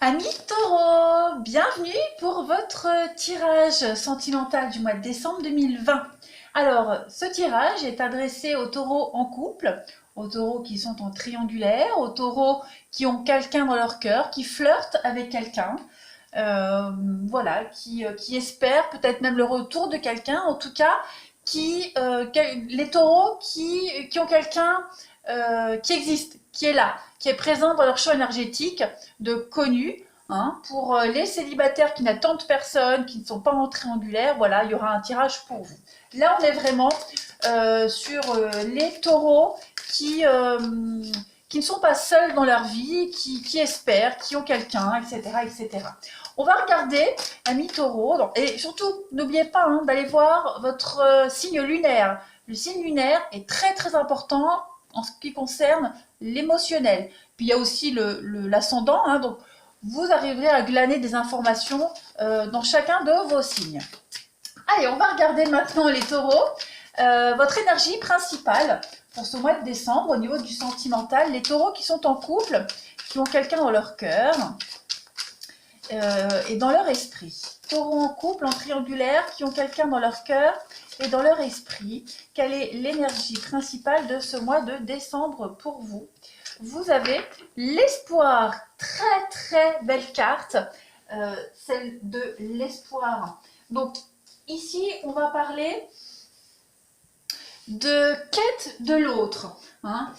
Amis Taureau, bienvenue pour votre tirage sentimental du mois de décembre 2020. Alors, ce tirage est adressé aux taureaux en couple, aux taureaux qui sont en triangulaire, aux taureaux qui ont quelqu'un dans leur cœur, qui flirtent avec quelqu'un, voilà, qui espèrent peut-être même le retour de quelqu'un, en tout cas, les taureaux qui ont quelqu'un qui existe, qui est là, qui est présent dans leur champ énergétique de connu. Hein, pour les célibataires qui n'attendent personne, qui ne sont pas en triangulaire, voilà, il y aura un tirage pour vous. Là, on est vraiment sur les taureaux qui ne sont pas seuls dans leur vie, qui espèrent, qui ont quelqu'un, etc., etc. On va regarder, amis taureaux, et surtout, n'oubliez pas hein, d'aller voir votre signe lunaire. Le signe lunaire est très très important en ce qui concerne l'émotionnel. Puis il y a aussi l'ascendant, hein, donc vous arriverez à glaner des informations dans chacun de vos signes. Allez, on va regarder maintenant les taureaux. Votre énergie principale pour ce mois de décembre au niveau du sentimental, les taureaux qui sont en couple, qui ont quelqu'un dans leur cœur et dans leur esprit. Taureaux en couple, en triangulaire, qui ont quelqu'un dans leur cœur et dans leur esprit. Quelle est l'énergie principale de ce mois de décembre pour vous? Vous avez l'espoir, très très belle carte, celle de l'espoir. Donc ici, on va parler de quête de l'autre, hein,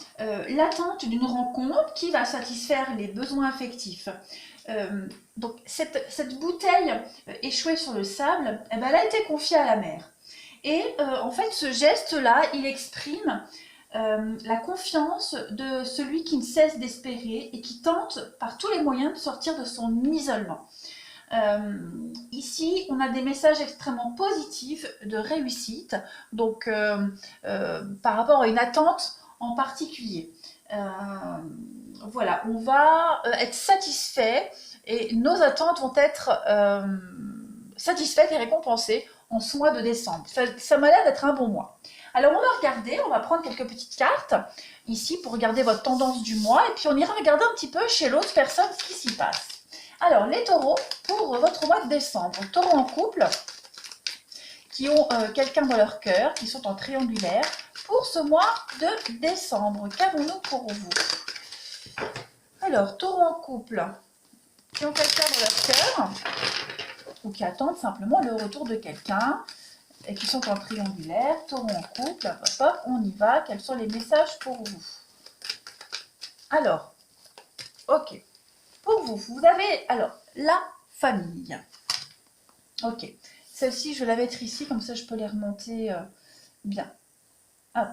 l'attente d'une rencontre qui va satisfaire les besoins affectifs. Donc cette bouteille échouée sur le sable, eh ben, elle a été confiée à la mer. Et en fait, ce geste-là, il exprime la confiance de celui qui ne cesse d'espérer et qui tente par tous les moyens de sortir de son isolement. Ici, on a des messages extrêmement positifs de réussite, donc par rapport à une attente en particulier. Voilà, on va être satisfait et nos attentes vont être satisfaites et récompensées en ce mois de décembre. Ça m'a l'air d'être un bon mois. Alors on va regarder, on va prendre quelques petites cartes ici pour regarder votre tendance du mois et puis on ira regarder un petit peu chez l'autre personne ce qui s'y passe. Alors les taureaux, pour votre mois de décembre, taureaux en couple qui ont quelqu'un dans leur cœur, qui sont en triangulaire, pour ce mois de décembre, qu'avons-nous pour vous? Alors taureaux en couple qui ont quelqu'un dans leur cœur ou qui attendent simplement le retour de quelqu'un et qui sont en triangulaire, taureau en couple, hop, hop, on y va, quels sont les messages pour vous? Alors, ok, pour vous, vous avez, alors, la famille. Ok, celle-ci, je vais la mettre ici, comme ça je peux les remonter bien. Hop.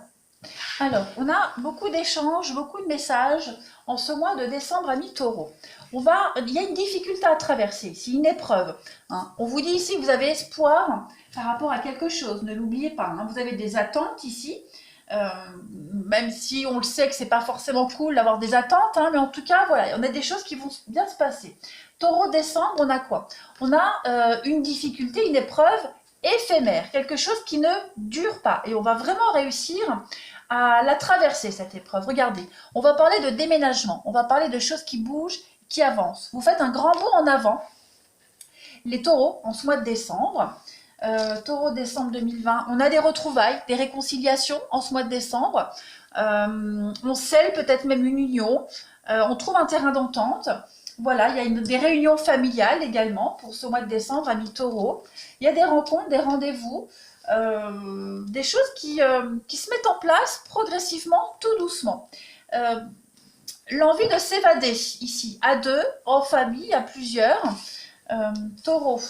Alors, on a beaucoup d'échanges, beaucoup de messages en ce mois de décembre, amis taureaux. Il y a une difficulté à traverser ici, une épreuve. Hein. On vous dit ici que vous avez espoir par rapport à quelque chose, ne l'oubliez pas. Hein. Vous avez des attentes ici, même si on le sait que c'est pas forcément cool d'avoir des attentes, hein, mais en tout cas, voilà, on a des choses qui vont bien se passer. Taureau, décembre, on a quoi? On a une difficulté, une épreuve éphémère, quelque chose qui ne dure pas. Et on va vraiment réussir à la traverser, cette épreuve. Regardez, on va parler de déménagement, on va parler de choses qui bougent, qui avancent. Vous faites un grand bond en avant, les taureaux, en ce mois de décembre. Taureau, décembre 2020, on a des retrouvailles, des réconciliations en ce mois de décembre. On scelle peut-être même une union, on trouve un terrain d'entente. Voilà, il y a des réunions familiales également pour ce mois de décembre, amis taureaux. Il y a des rencontres, des rendez-vous, des choses qui se mettent en place progressivement, tout doucement. L'envie de s'évader ici, à deux, en famille, à plusieurs. Taureau,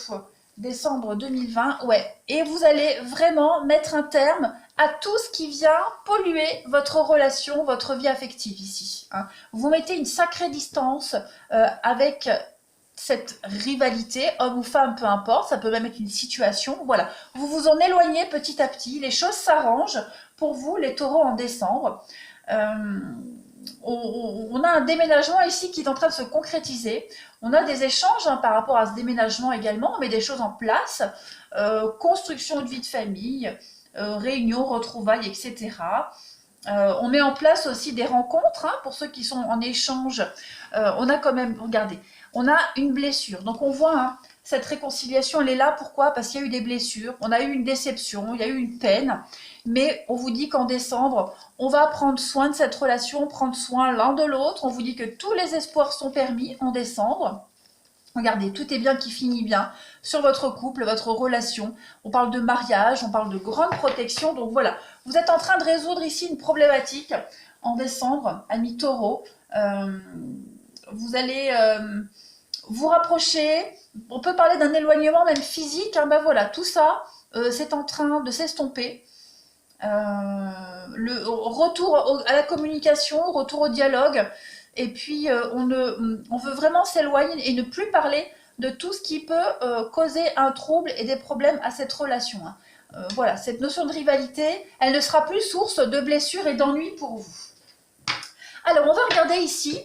décembre 2020, ouais. Et vous allez vraiment mettre un terme à tout ce qui vient polluer votre relation, votre vie affective ici. Hein. Vous mettez une sacrée distance avec cette rivalité, homme ou femme, peu importe, ça peut même être une situation, voilà. Vous vous en éloignez petit à petit, les choses s'arrangent pour vous, les taureaux, en décembre. On a un déménagement ici qui est en train de se concrétiser. On a des échanges hein, par rapport à ce déménagement également, on met des choses en place, construction de vie de famille, réunions, retrouvailles, etc. On met en place aussi des rencontres, hein, pour ceux qui sont en échange. On a quand même, regardez, on a une blessure. Donc on voit, hein, cette réconciliation, elle est là. Pourquoi? Parce qu'il y a eu des blessures, on a eu une déception, il y a eu une peine. Mais on vous dit qu'en décembre, on va prendre soin de cette relation, prendre soin l'un de l'autre. On vous dit que tous les espoirs sont permis en décembre. Regardez, tout est bien qui finit bien sur votre couple, votre relation. On parle de mariage, on parle de grande protection. Donc voilà, vous êtes en train de résoudre ici une problématique en décembre, amis taureaux. Vous allez vous rapprocher. On peut parler d'un éloignement même physique. Hein, ben voilà, tout ça, c'est en train de s'estomper. Le retour à la communication, retour au dialogue. Et puis, on veut vraiment s'éloigner et ne plus parler de tout ce qui peut causer un trouble et des problèmes à cette relation. Hein. Voilà, cette notion de rivalité, elle ne sera plus source de blessures et d'ennuis pour vous. Alors, on va regarder ici,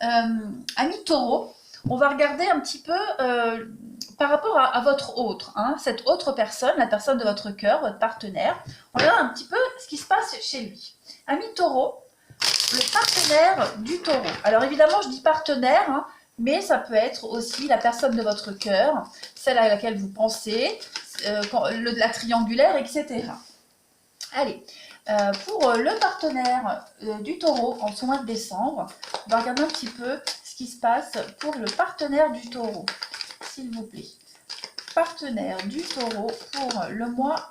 amis taureaux, on va regarder un petit peu par rapport à votre autre, hein, cette autre personne, la personne de votre cœur, votre partenaire. On regarde un petit peu ce qui se passe chez lui. Amis taureaux, le partenaire du taureau. Alors évidemment, je dis partenaire, hein, mais ça peut être aussi la personne de votre cœur, celle à laquelle vous pensez, la triangulaire, etc. Allez, pour le partenaire du taureau en ce mois de décembre, on va regarder un petit peu ce qui se passe pour le partenaire du taureau, s'il vous plaît. Partenaire du taureau pour le mois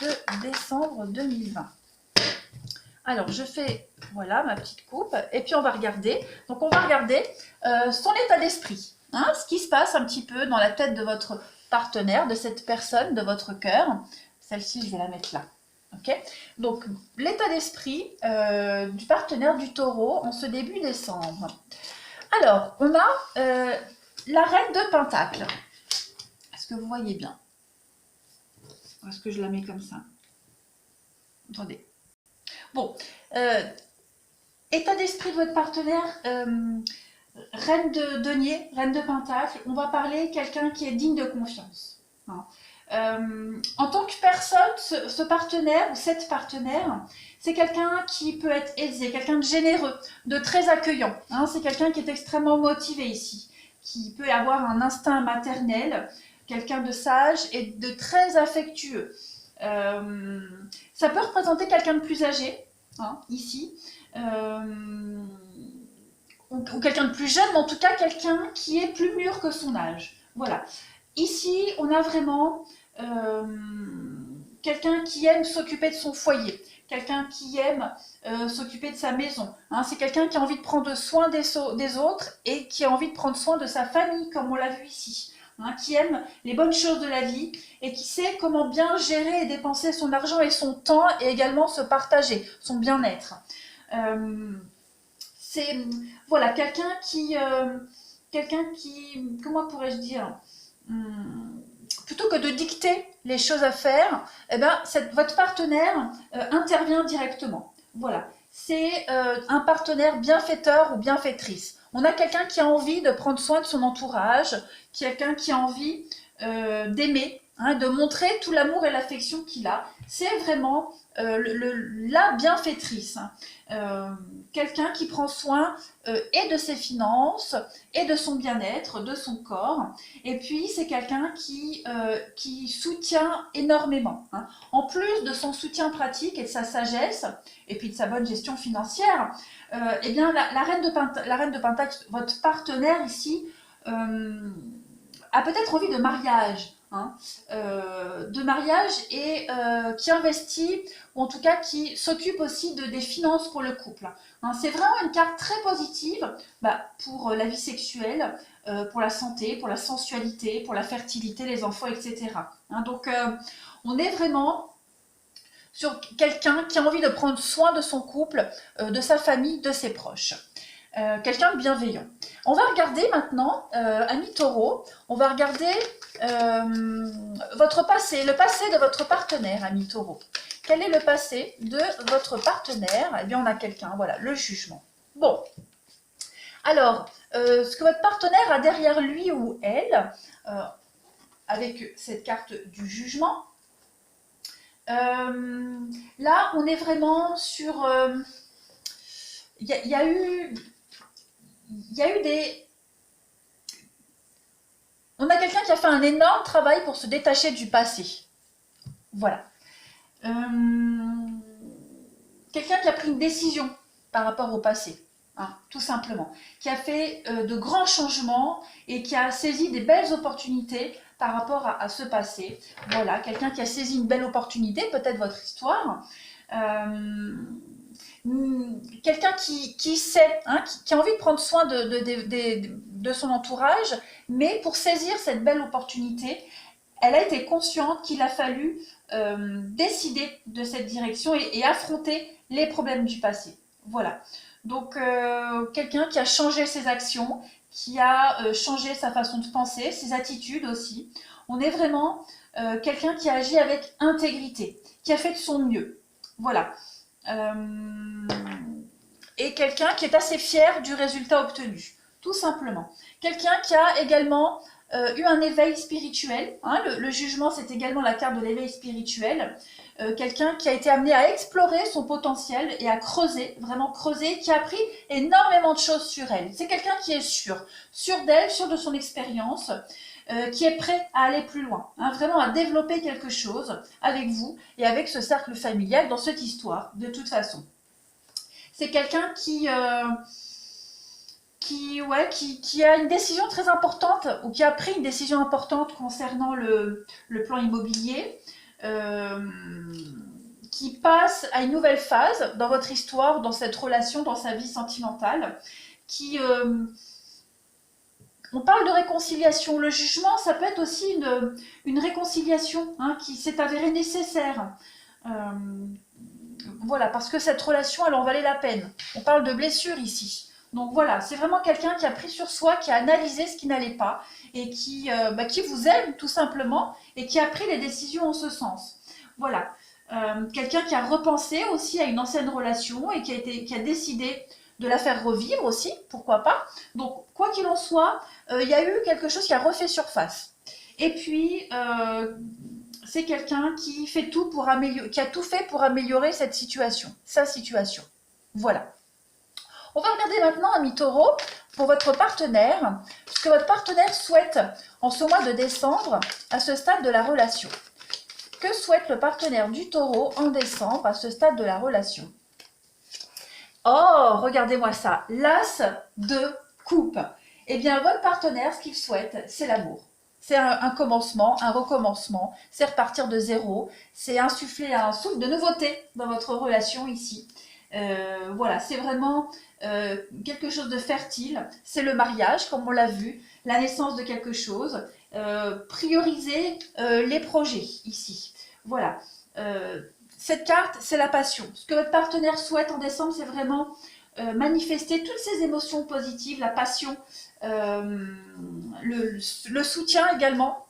de décembre 2020. Alors, je fais, voilà, ma petite coupe. Et puis, on va regarder. Donc, on va regarder son état d'esprit. Hein, ce qui se passe un petit peu dans la tête de votre partenaire, de cette personne, de votre cœur. Celle-ci, je vais la mettre là. Ok. Donc, l'état d'esprit du partenaire du taureau en ce début décembre. Alors, on a la reine de Pentacle. Est-ce que vous voyez bien? Est-ce que je la mets comme ça? Attendez. Bon, état d'esprit de votre partenaire, reine de denier, reine de pentacle, on va parler quelqu'un qui est digne de confiance. Hein. En tant que personne, ce partenaire ou cette partenaire, c'est quelqu'un qui peut être aisé, quelqu'un de généreux, de très accueillant. Hein. C'est quelqu'un qui est extrêmement motivé ici, qui peut avoir un instinct maternel, quelqu'un de sage et de très affectueux. Ça peut représenter quelqu'un de plus âgé, hein, ici, ou quelqu'un de plus jeune, mais en tout cas quelqu'un qui est plus mûr que son âge. Voilà. Ici, on a vraiment quelqu'un qui aime s'occuper de son foyer, quelqu'un qui aime s'occuper de sa maison. Hein. C'est quelqu'un qui a envie de prendre soin des autres et qui a envie de prendre soin de sa famille, comme on l'a vu ici. Hein, qui aime les bonnes choses de la vie et qui sait comment bien gérer et dépenser son argent et son temps et également se partager, son bien-être. C'est voilà, quelqu'un qui, comment pourrais-je dire, plutôt que de dicter les choses à faire, eh ben, votre partenaire intervient directement. Voilà, c'est un partenaire bienfaiteur ou bienfaitrice. On a quelqu'un qui a envie de prendre soin de son entourage, quelqu'un qui a envie d'aimer, hein, de montrer tout l'amour et l'affection qu'il a. C'est vraiment la bienfaitrice. Hein. Quelqu'un qui prend soin et de ses finances, et de son bien-être, de son corps. Et puis, c'est quelqu'un qui soutient énormément. Hein. En plus de son soutien pratique et de sa sagesse, et puis de sa bonne gestion financière, eh bien, la reine de Pentacle, votre partenaire ici, a peut-être envie de mariage. Hein, de mariage et qui investit, ou en tout cas qui s'occupe aussi des finances pour le couple. Hein, c'est vraiment une carte très positive pour la vie sexuelle, pour la santé, pour la sensualité, pour la fertilité, les enfants, etc. Hein, donc on est vraiment sur quelqu'un qui a envie de prendre soin de son couple, de sa famille, de ses proches. Quelqu'un de bienveillant. On va regarder maintenant, amis taureaux, on va regarder votre passé, le passé de votre partenaire, amis taureaux. Quel est le passé de votre partenaire? Eh bien, on a quelqu'un, voilà, le jugement. Bon, alors, ce que votre partenaire a derrière lui ou elle, avec cette carte du jugement, Là, on est vraiment sur... Il y a eu des... On a quelqu'un qui a fait un énorme travail pour se détacher du passé. Voilà. Quelqu'un qui a pris une décision par rapport au passé, hein, tout simplement. Qui a fait de grands changements et qui a saisi des belles opportunités par rapport à ce passé. Voilà, quelqu'un qui a saisi une belle opportunité, peut-être votre histoire. Quelqu'un qui sait, hein, qui a envie de prendre soin de son entourage, mais pour saisir cette belle opportunité, elle a été consciente qu'il a fallu décider de cette direction et affronter les problèmes du passé. Voilà. Donc, quelqu'un qui a changé ses actions, qui a changé sa façon de penser, ses attitudes aussi. On est vraiment quelqu'un qui a agi avec intégrité, qui a fait de son mieux. Voilà. Et quelqu'un qui est assez fier du résultat obtenu, tout simplement. Quelqu'un qui a également eu un éveil spirituel. Hein, le jugement, c'est également la carte de l'éveil spirituel. Quelqu'un qui a été amené à explorer son potentiel et à creuser, vraiment creuser, qui a appris énormément de choses sur elle. C'est quelqu'un qui est sûr d'elle, sûr de son expérience, qui est prêt à aller plus loin, hein, vraiment à développer quelque chose avec vous et avec ce cercle familial dans cette histoire, de toute façon. C'est quelqu'un qui a une décision très importante ou qui a pris une décision importante concernant le plan immobilier, qui passe à une nouvelle phase dans votre histoire, dans cette relation, dans sa vie sentimentale, on parle de réconciliation. Le jugement, ça peut être aussi une réconciliation, hein, qui s'est avérée nécessaire. Voilà, parce que cette relation, elle en valait la peine. On parle de blessure ici. Donc voilà, c'est vraiment quelqu'un qui a pris sur soi, qui a analysé ce qui n'allait pas et qui vous aime tout simplement et qui a pris les décisions en ce sens. Voilà, quelqu'un qui a repensé aussi à une ancienne relation et qui a décidé de la faire revivre aussi, pourquoi pas. Donc quoi qu'il en soit, il y a eu quelque chose qui a refait surface. Et puis, c'est quelqu'un qui fait tout pour qui a tout fait pour améliorer cette situation, sa situation. Voilà. On va regarder maintenant, ami Taureau, pour votre partenaire, ce que votre partenaire souhaite en ce mois de décembre à ce stade de la relation. Que souhaite le partenaire du Taureau en décembre à ce stade de la relation? Oh, regardez-moi ça, l'as de coupe. Eh bien, votre partenaire, ce qu'il souhaite, c'est l'amour. C'est un commencement, un recommencement, c'est repartir de zéro, c'est insuffler un souffle de nouveauté dans votre relation ici. Voilà, c'est vraiment quelque chose de fertile, c'est le mariage, comme on l'a vu, la naissance de quelque chose, prioriser les projets ici. Voilà. Cette carte, c'est la passion. Ce que votre partenaire souhaite en décembre, c'est vraiment manifester toutes ces émotions positives, la passion, le soutien également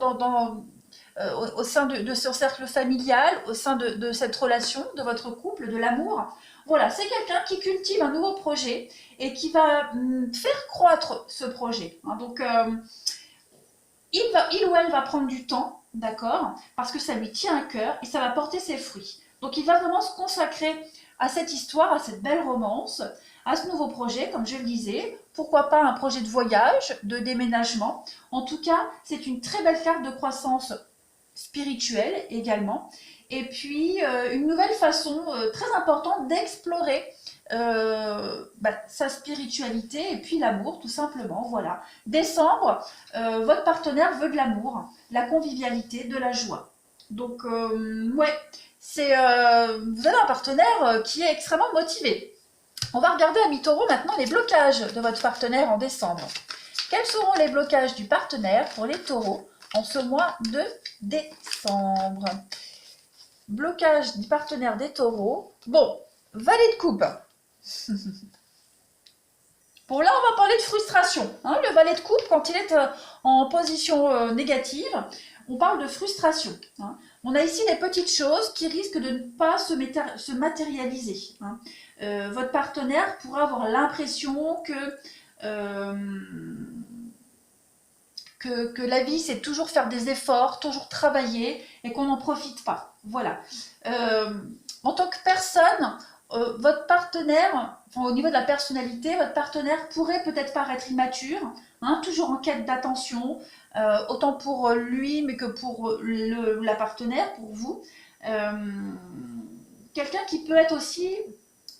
au sein de son cercle familial, au sein de cette relation, de votre couple, de l'amour. Voilà, c'est quelqu'un qui cultive un nouveau projet et qui va faire croître ce projet. Hein, donc, il ou elle va prendre du temps, d'accord, parce que ça lui tient à cœur et ça va porter ses fruits. Donc, il va vraiment se consacrer à cette histoire, à cette belle romance, à ce nouveau projet, comme je le disais. Pourquoi pas un projet de voyage, de déménagement. En tout cas, c'est une très belle carte de croissance spirituelle également. Et puis, une nouvelle façon très importante d'explorer sa spiritualité et puis l'amour, tout simplement. Voilà. Décembre, votre partenaire veut de l'amour, la convivialité, de la joie. Donc, ouais, vous avez un partenaire qui est extrêmement motivé. On va regarder, ami Taureau, maintenant les blocages de votre partenaire en décembre. Quels seront les blocages du partenaire pour les taureaux en ce mois de décembre? Blocage du partenaire des taureaux. Bon, valet de coupe. Bon, là, on va parler de frustration. Hein, le valet de coupe, quand il est en position négative, on parle de frustration. Hein. On a ici des petites choses qui risquent de ne pas se matérialiser. Hein. Votre partenaire pourra avoir l'impression que que la vie c'est toujours faire des efforts, toujours travailler et qu'on n'en profite pas. Voilà. En tant que personne, votre partenaire, enfin, au niveau de la personnalité, votre partenaire pourrait peut-être paraître immature, hein, toujours en quête d'attention, autant pour lui mais que pour la partenaire, pour vous. Quelqu'un qui peut être aussi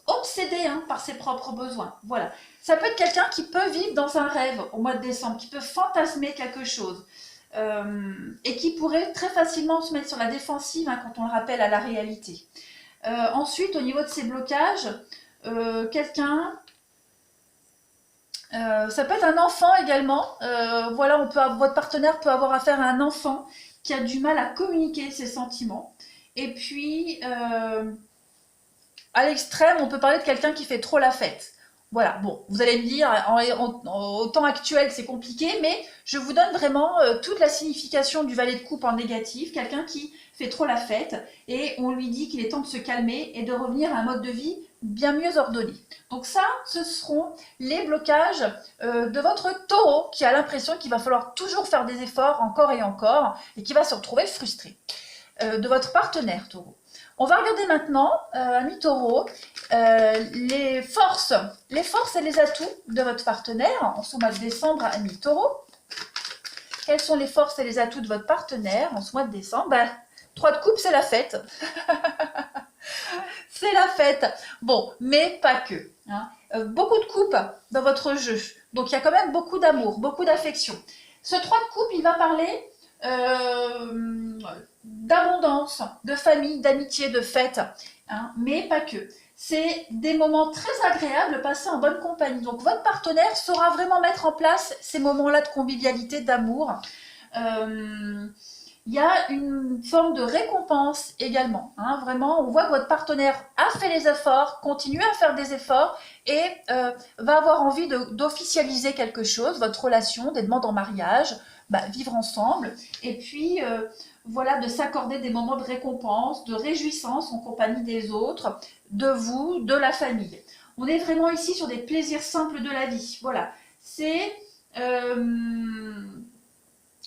obsédé hein, par ses propres besoins. Voilà. Ça peut être quelqu'un qui peut vivre dans un rêve au mois de décembre, qui peut fantasmer quelque chose et qui pourrait très facilement se mettre sur la défensive hein, quand on le rappelle à la réalité. Ensuite, au niveau de ces blocages, quelqu'un, ça peut être un enfant également. Voilà, votre partenaire peut avoir affaire à un enfant qui a du mal à communiquer ses sentiments. Et puis, à l'extrême, on peut parler de quelqu'un qui fait trop la fête. Voilà, bon, vous allez me dire, au temps actuel, c'est compliqué, mais je vous donne vraiment toute la signification du valet de coupe en négatif, quelqu'un qui fait trop la fête, et on lui dit qu'il est temps de se calmer et de revenir à un mode de vie bien mieux ordonné. Donc ça, ce seront les blocages de votre taureau, qui a l'impression qu'il va falloir toujours faire des efforts encore et encore, et qui va se retrouver frustré. De votre partenaire, taureau. On va regarder maintenant, ami taureau, les forces et les atouts de votre partenaire en ce mois de décembre, ami taureau. Quelles sont les forces et les atouts de votre partenaire en ce mois de décembre? 3 de coupe, c'est la fête. C'est la fête. Bon, mais pas que. Hein. Beaucoup de coupe dans votre jeu. Donc, il y a quand même beaucoup d'amour, beaucoup d'affection. Ce 3 de coupe, il va parler d'abondance, de famille, d'amitié, de fête, hein, mais pas que. C'est des moments très agréables passés en bonne compagnie. Donc votre partenaire saura vraiment mettre en place ces moments-là de convivialité, d'amour. Il y a une forme de récompense également. Hein, vraiment, on voit que votre partenaire a fait les efforts, continue à faire des efforts et va avoir envie d'officialiser quelque chose, votre relation, des demandes en mariage, vivre ensemble. Et puis, voilà, de s'accorder des moments de récompense, de réjouissance en compagnie des autres, de vous, de la famille. On est vraiment ici sur des plaisirs simples de la vie. Voilà, c'est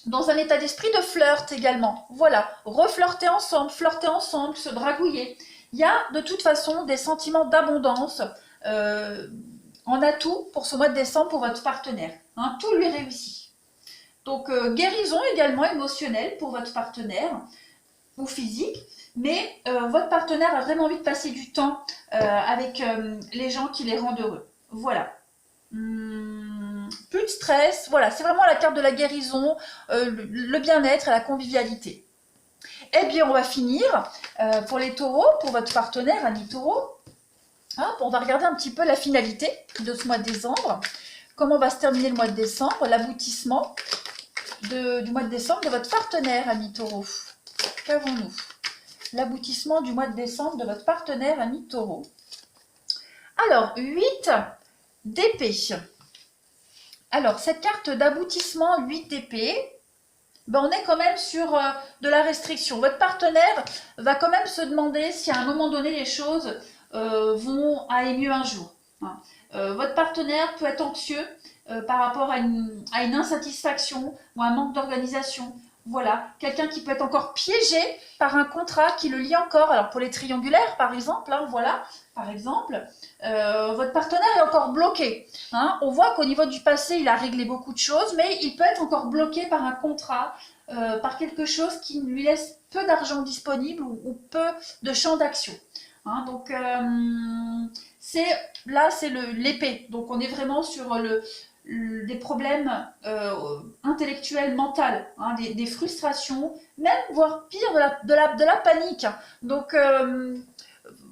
dans un état d'esprit de flirt également. Voilà, reflirter ensemble, se dragouiller. Il y a de toute façon des sentiments d'abondance en atout pour ce mois de décembre pour votre partenaire. Hein, tout lui réussit. Donc, guérison également émotionnelle pour votre partenaire ou physique, mais votre partenaire a vraiment envie de passer du temps avec les gens qui les rendent heureux. Voilà. Plus de stress, voilà, c'est vraiment la carte de la guérison, le bien-être et la convivialité. Eh bien, on va finir pour les taureaux, pour votre partenaire, ami taureau. Hop, on va regarder un petit peu la finalité de ce mois de décembre. Comment va se terminer le mois de décembre, l'aboutissement du mois de décembre de votre partenaire, ami taureau. Qu'avons-nous? L'aboutissement du mois de décembre de votre partenaire, ami taureau. Alors, 8 d'épée. Alors, cette carte d'aboutissement 8 d'épée, on est quand même sur de la restriction. Votre partenaire va quand même se demander si à un moment donné les choses vont aller mieux un jour. Hein. Votre partenaire peut être anxieux par rapport à une insatisfaction ou un manque d'organisation. Voilà, quelqu'un qui peut être encore piégé par un contrat qui le lie encore. Alors pour les triangulaires par exemple, hein, voilà, par exemple, votre partenaire est encore bloqué. Hein. On voit qu'au niveau du passé, il a réglé beaucoup de choses, mais il peut être encore bloqué par un contrat, par quelque chose qui lui laisse peu d'argent disponible ou peu de champ d'action. Hein, donc là c'est l'épée, donc on est vraiment sur des problèmes intellectuels, mentaux, hein, des frustrations, même voire pire de la panique. Donc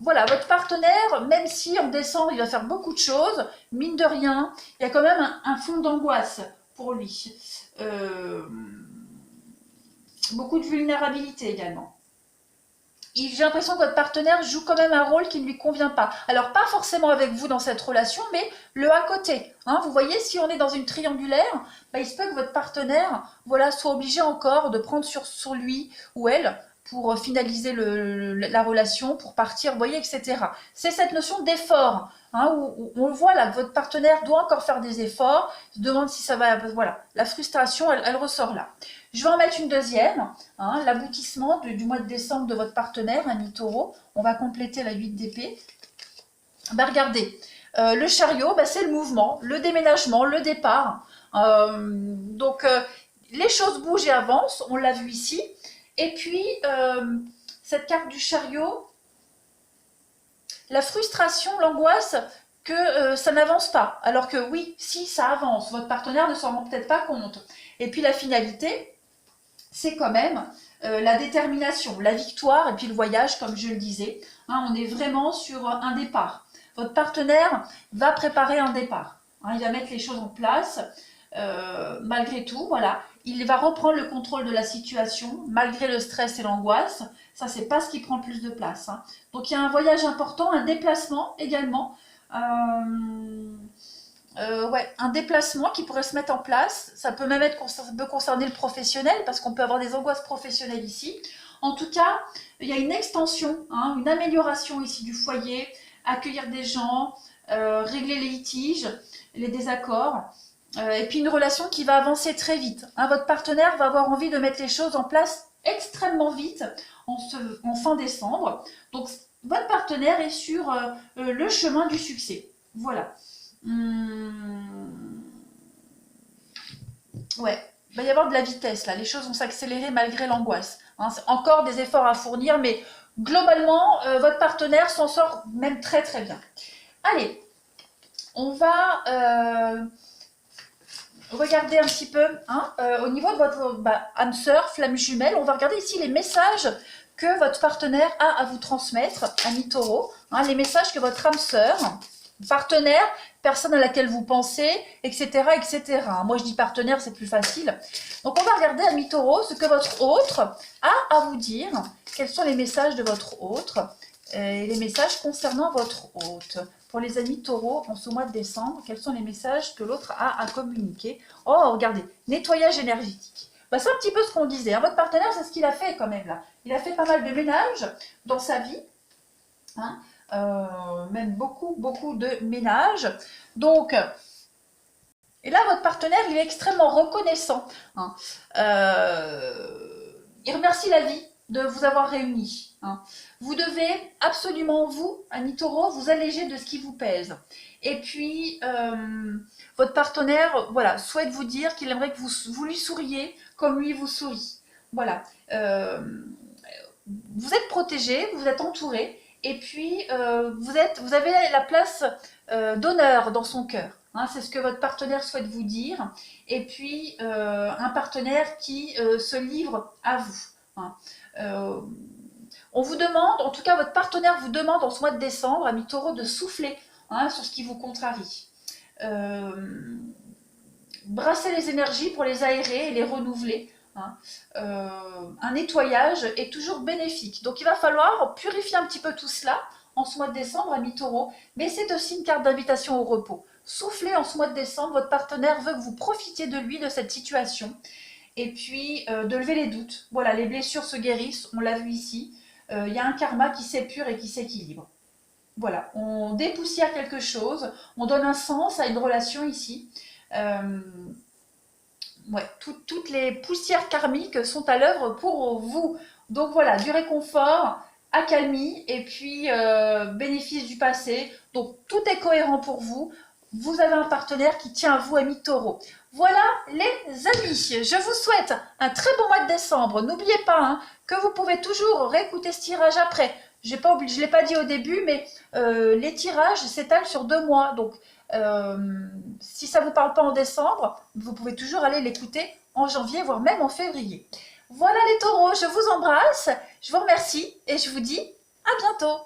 voilà, votre partenaire, même si en décembre il va faire beaucoup de choses, mine de rien, il y a quand même un fond d'angoisse pour lui. Beaucoup de vulnérabilité également. J'ai l'impression que votre partenaire joue quand même un rôle qui ne lui convient pas. Alors, pas forcément avec vous dans cette relation, mais le à côté. Hein, vous voyez, si on est dans une triangulaire, il se peut que votre partenaire soit obligé encore de prendre sur lui ou elle pour finaliser la relation, pour partir, vous voyez, etc. C'est cette notion d'effort, hein, où on le voit là, votre partenaire doit encore faire des efforts, se demande si ça va, voilà, la frustration, elle ressort là. Je vais en mettre une deuxième, hein, l'aboutissement du mois de décembre de votre partenaire, ami taureau. On va compléter la 8 d'épée. Bah, regardez, le chariot, bah, c'est le mouvement, le déménagement, le départ. Donc, les choses bougent et avancent, on l'a vu ici. Et puis, cette carte du chariot, la frustration, l'angoisse que ça n'avance pas. Alors que oui, si, ça avance. Votre partenaire ne s'en rend peut-être pas compte. Et puis la finalité, c'est quand même la détermination, la victoire et puis le voyage, comme je le disais. Hein, on est vraiment sur un départ. Votre partenaire va préparer un départ. Hein, il va mettre les choses en place. Malgré tout, voilà, il va reprendre le contrôle de la situation, malgré le stress et l'angoisse. Ça, c'est pas ce qui prend le plus de place. Hein. Donc, il y a un voyage important, un déplacement également. Ouais, un déplacement qui pourrait se mettre en place. Ça peut même être, ça peut concerner le professionnel, parce qu'on peut avoir des angoisses professionnelles ici. En tout cas, il y a une extension, hein, une amélioration ici du foyer, accueillir des gens, régler les litiges, les désaccords. Et puis une relation qui va avancer très vite. Hein, votre partenaire va avoir envie de mettre les choses en place extrêmement vite en fin décembre. Donc votre partenaire est sur le chemin du succès. Voilà. Ouais, il va y avoir de la vitesse là. Les choses vont s'accélérer malgré l'angoisse. Hein, c'est encore des efforts à fournir, mais globalement, votre partenaire s'en sort même très très bien. Allez, on va... regardez un petit peu, hein, au niveau de votre âme sœur, flamme jumelle, on va regarder ici les messages que votre partenaire a à vous transmettre, ami taureau, hein, les messages que votre âme sœur, partenaire, personne à laquelle vous pensez, etc., etc. Moi, je dis partenaire, c'est plus facile. Donc, on va regarder, ami taureau, ce que votre autre a à vous dire. Quels sont les messages de votre autre et les messages concernant votre hôte. Pour les amis taureaux, en ce mois de décembre, quels sont les messages que l'autre a à communiquer? Oh, regardez, nettoyage énergétique. Bah, c'est un petit peu ce qu'on disait. Hein. Votre partenaire, c'est ce qu'il a fait quand même là. Il a fait pas mal de ménage dans sa vie. Hein. Même beaucoup de ménage. Donc, et là, votre partenaire, il est extrêmement reconnaissant. Hein. Il remercie la vie de vous avoir réunis. Hein. Vous devez absolument, vous, ami taureau, vous alléger de ce qui vous pèse. Et puis, votre partenaire, voilà, souhaite vous dire qu'il aimerait que vous lui souriez comme lui vous sourit. Voilà. Vous êtes protégé, vous êtes entouré, et puis vous avez la place d'honneur dans son cœur. Hein, c'est ce que votre partenaire souhaite vous dire. Et puis, un partenaire qui se livre à vous. Hein. On vous demande, en tout cas votre partenaire vous demande en ce mois de décembre, ami taureau, de souffler sur ce qui vous contrarie. Brasser les énergies pour les aérer et les renouveler. Hein. Un nettoyage est toujours bénéfique. Donc il va falloir purifier un petit peu tout cela en ce mois de décembre, ami taureau. Mais c'est aussi une carte d'invitation au repos. Soufflez en ce mois de décembre, votre partenaire veut que vous profitiez de lui, de cette situation. Et puis de lever les doutes. Voilà, les blessures se guérissent, on l'a vu ici. Il y a un karma qui s'épure et qui s'équilibre. Voilà, on dépoussière quelque chose, on donne un sens à une relation ici. Ouais, toutes les poussières karmiques sont à l'œuvre pour vous. Donc voilà, du réconfort, accalmie et puis bénéfice du passé. Donc tout est cohérent pour vous. Vous avez un partenaire qui tient à vous, ami taureau. Voilà les amis, je vous souhaite un très bon mois de décembre. N'oubliez pas hein, que vous pouvez toujours réécouter ce tirage après. Je ne l'ai pas dit au début, mais les tirages s'étalent sur 2 mois. Donc si ça ne vous parle pas en décembre, vous pouvez toujours aller l'écouter en janvier, voire même en février. Voilà les taureaux, je vous embrasse, je vous remercie et je vous dis à bientôt.